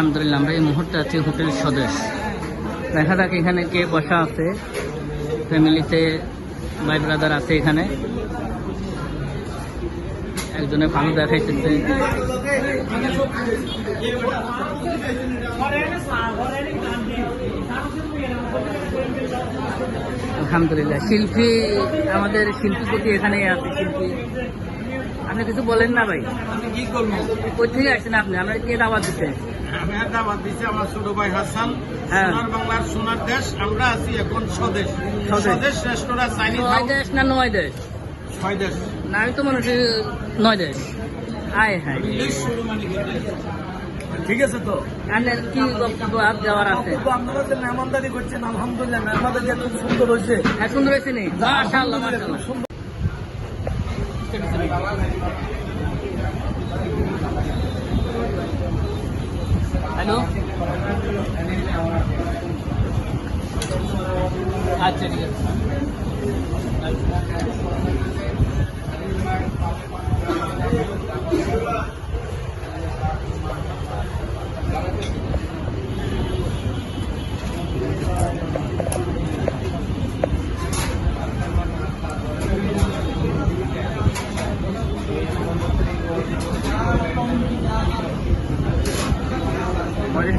আলহামদুলিল্লাহ আমরা এই মুহূর্তে আছি হোটেল স্বদেশ। দেখা যাক এখানে কে বসা আছে, ফ্যামিলিতে ভাই ব্রাদার আছে। এখানে একজনে ভালো দেখাইতেছে। আলহামদুলিল্লাহ শিল্পী, আমাদের শিল্পীপতি এখানে আছে। শিল্পী, আপনি কিছু বলেন না ভাই? কি করবো? কোথা থেকে আসছেন আপনি? আমরা কে দাওয়াত দিচ্ছে? আমি দাওয়াত দিচ্ছি আমার ছোট ভাই হাসান। হ্যাঁ। সোনার বাংলার সোনার দেশ, আমরা আছি এখন স্বদেশ। স্বদেশ রেস্টুরেন্ট চাইনিজ। 6 দেশ না 9 দেশ? 6 দেশ না, আমি তো মনে হচ্ছে 9 দেশ। আয় হ্যাঁ, ঠিক আছে। তো আপনার কি বক্তব্য দেওয়ার আছে? আপনারা যে মেহমানদারি করছেন, আলহামদুলিল্লাহ মেহমানদারি খুব সুন্দর হয়েছে। হ্যাঁ, সুন্দর হয়েছে নি? মাশাআল্লাহ মাশাআল্লাহ। হ্যালো, আচ্ছা ঠিক আছে।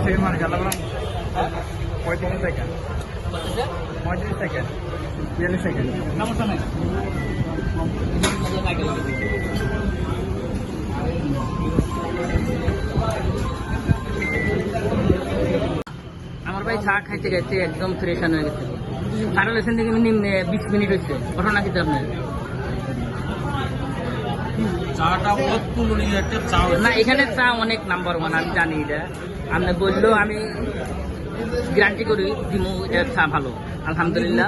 সেকেন্ড গেলাম 35 সেকেন্ড, 35 সেকেন্ড, 42 সেকেন্ড। সমস্যা নাই। আমার ভাই চা খাইতে খাইতে একদম ফ্রেশন হয়ে গেছে। সারা লেসেন থেকে 20 মিনিট হচ্ছে। ঘটনা কিন্তু আপনার চাটা অতুলনীয় একটা চা। না, এখানে চা অনেক নাম্বার 1, আমি জানি এটা। আপনি বললেও আমি গ্যারান্টি করি দিমু এর চা ভালো। আলহামদুলিল্লাহ।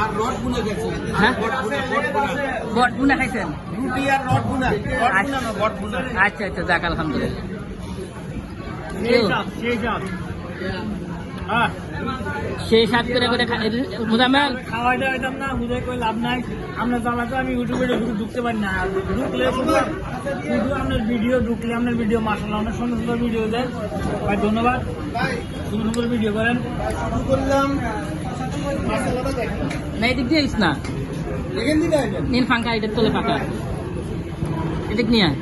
আর রড বুনে গেছে। হ্যাঁ, বট বুনা খাইছেন? রুটি আর রড বুনা, রড বুনা না বট বুনা। আচ্ছা আচ্ছা, যাক আলহামদুলিল্লাহ। সেই সাত করে করে মুজাম্মেল খাওয়াইটা হইতাম না, বুঝে কই লাভ নাই। আমরা জ্বালাতে আমি ইউটিউবে ঢুকতে পারি না। ঢুকলে শুধু আপনার ভিডিও, ঢুকলে আপনার ভিডিও মাশাআল্লাহ অনেক সুন্দর সুন্দর ভিডিও দেন ভাই। ধন্যবাদ, সুন্দর সুন্দর ভিডিও করেন। করলাম না, এদিক দিয়ে আইস না, নিন ফাঙ্কা, এটার তোলে ফাঁকা, এদিক নিয়ে আয়।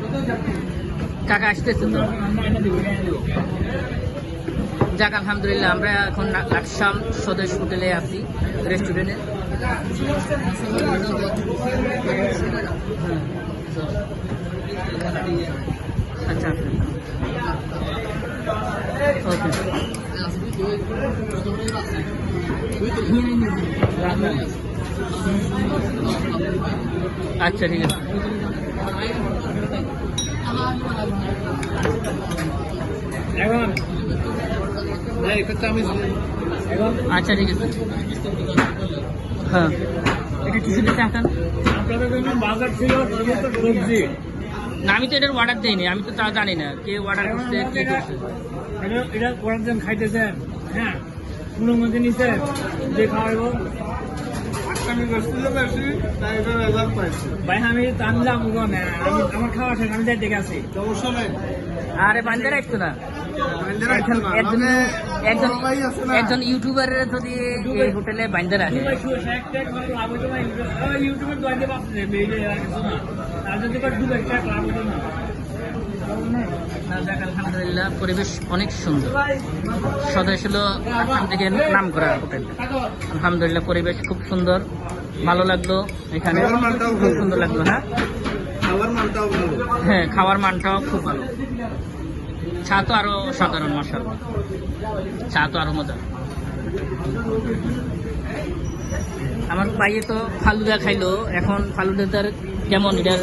কাকা আসতেছে তো। যাক আলহামদুলিল্লাহ, আমরা এখন লাকসাম স্বদেশ হোটেলে আছি, রেস্টুরেন্টে। আচ্ছা আচ্ছা, ওকে। আচ্ছা ঠিক আছে। এখন আচ্ছা ঠিক আছে। হ্যাঁ, এটা কিছু দিতে আসেন। আপনাদের জন্য বাজার ছিল সবজি। না, আমি তো এটার অর্ডার দিইনি, আমি তো তা জানি না কে অর্ডার করছে কি করছে। এটা করার খাইতেছেন, হ্যাঁ কোনো মধ্যে নিচ্ছেন যে খাওয়াবো। আমি বসছিল বেশি, তাই এটা রেজাল্ট পাইছি ভাই। আমি জানলাম না, আমার খাওয়া শেষ, আমি দেখে আছি। সমস্যা নাই। আরে বান্ধে রাখতো না, একজন ইউটিউবারের যদি এই হোটেলে বান্ধে রাখে। আলহামদুলিল্লাহ, পরিবেশ অনেক সুন্দর। স্বদেশ হলো আসাম থেকে নাম করা হোটেল। আলহামদুলিল্লাহ, পরিবেশ খুব সুন্দর, ভালো লাগলো এখানে, খুব সুন্দর লাগলো। হ্যাঁ হ্যাঁ, খাওয়ার মানটাও খুব ভালো। চা তো আরো সাধারণ, মাশাআল্লাহ, চা তো আরো মজা। আমার ভাইয়ে তো ফালুদা খাইলো, এখন ফালুদাটার কেমন? এটা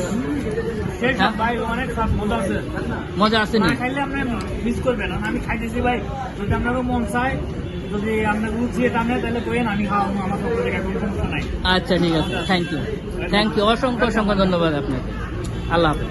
মজা আছে না? খাইলে আপনি মিস করবেন। আমি খাইতেছি ভাই, যদি আপনারও মন চায়, যদি আপনার রুচি টানে, তাহলে কইেন, আমি খাওয়াবো। আমার পক্ষ থেকে কোনো সমস্যা নাই। আচ্ছা ঠিক আছে, থ্যাংক ইউ, অসংখ্য অসংখ্য ধন্যবাদ আপনাকে। আল্লাহ হাফেজ।